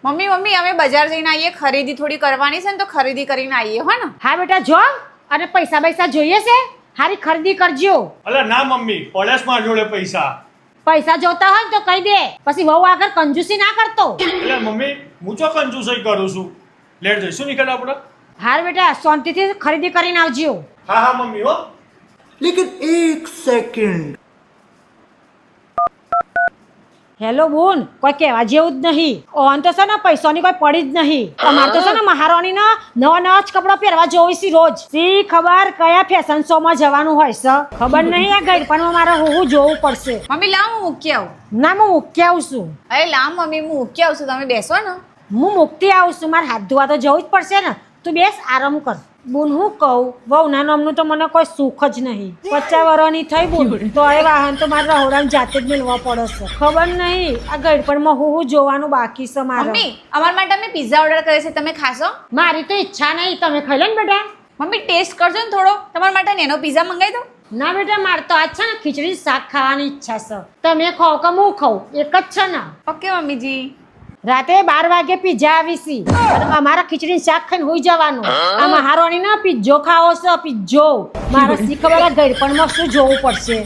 Mummy mummy અમે બજાર જઈને આવીએ, ખરીદી થોડી કરવાની છે ને, તો ખરીદી કરીને આવીએ હો ને. હા બેટા જો, અને પૈસા જોઈએ છે, હારી ખરીદી કરજો. અલે ના મમ્મી, પડેશ માર જોડે પૈસા. પૈસા જોતા હોય ને તો કહી દે, પછી વહુ આગળ કંજૂસી ના કરતો. એટલે મમ્મી હું ચો કંજૂસી કરું છું. લેટ જઈશું નીકળ આપણે. હાર બેટા શાંતિથી ખરીદી કરીને આવજો. હા હા મમ્મી હો. लेकिन एक सेकंड હેલો બોન, કોઈ કહેવા જેવું જ નહીં. ઓન તો છે ને પૈસાની કોઈ પડી જ નહીં. અમારે તો છે ને મહારાણી ના નવા જ કપડા પહેરવા જોઈ છે રોજ. સી ખબર કયા ફેશન શો માં જવાનું હોય છે, ખબર નહીં. આ ગઈડપણમાં મારે હું જોવું પડશે. મમ્મી લાવ હું મૂકી આવું. ના હું મૂકી આવું છું. અરે લાવ મમ્મી હું મૂકી આવું છું, તમે બેસો ને. હું મૂકતી આવું છું, મારે હાથ ધોવા તો જવું જ પડશે ને. તું બેસ, આરામ કર. બોન હું કહું, વહુના નામનું તો મને કોઈ સુખ જ નહીં. 50 વર્ષની થઈ બોન તો એ વાહન તો મારે રહોડાને જાતે જ મેળવા પડે છે. ખબર નહીં આ ગઈડપણમાં હું જોવાનું બાકી છે મારે. મમ્મી અમારા માટે અમે પિઝા ઓર્ડર કરે છે, તમે ખાશો? મારી તો ઈચ્છા નહીં, તમે ખાઈ લો ને બેટા. મમ્મી ટેસ્ટ કરજો ને થોડો, તમારા માટે નેનો પિઝા મંગાવી દો. ના બેટા, મારે તો આજ છે ને ખીચડી શાક ખાવાની ઈચ્છા છે. તમે ખાઓ કે હું ખાઉં, એક જ છે ને. ઓકે મમ્મીજી. રાતે 12 વાગે પીઝા આવીશી અને અમારા ખીચડી શાક ખાઈને હોઈ જવાનું. આ મહારાણી ના પીઝો ખાવો છે, પીઝો. મારે શી ખબર ગઈડપણમાં શું જોવું પડશે.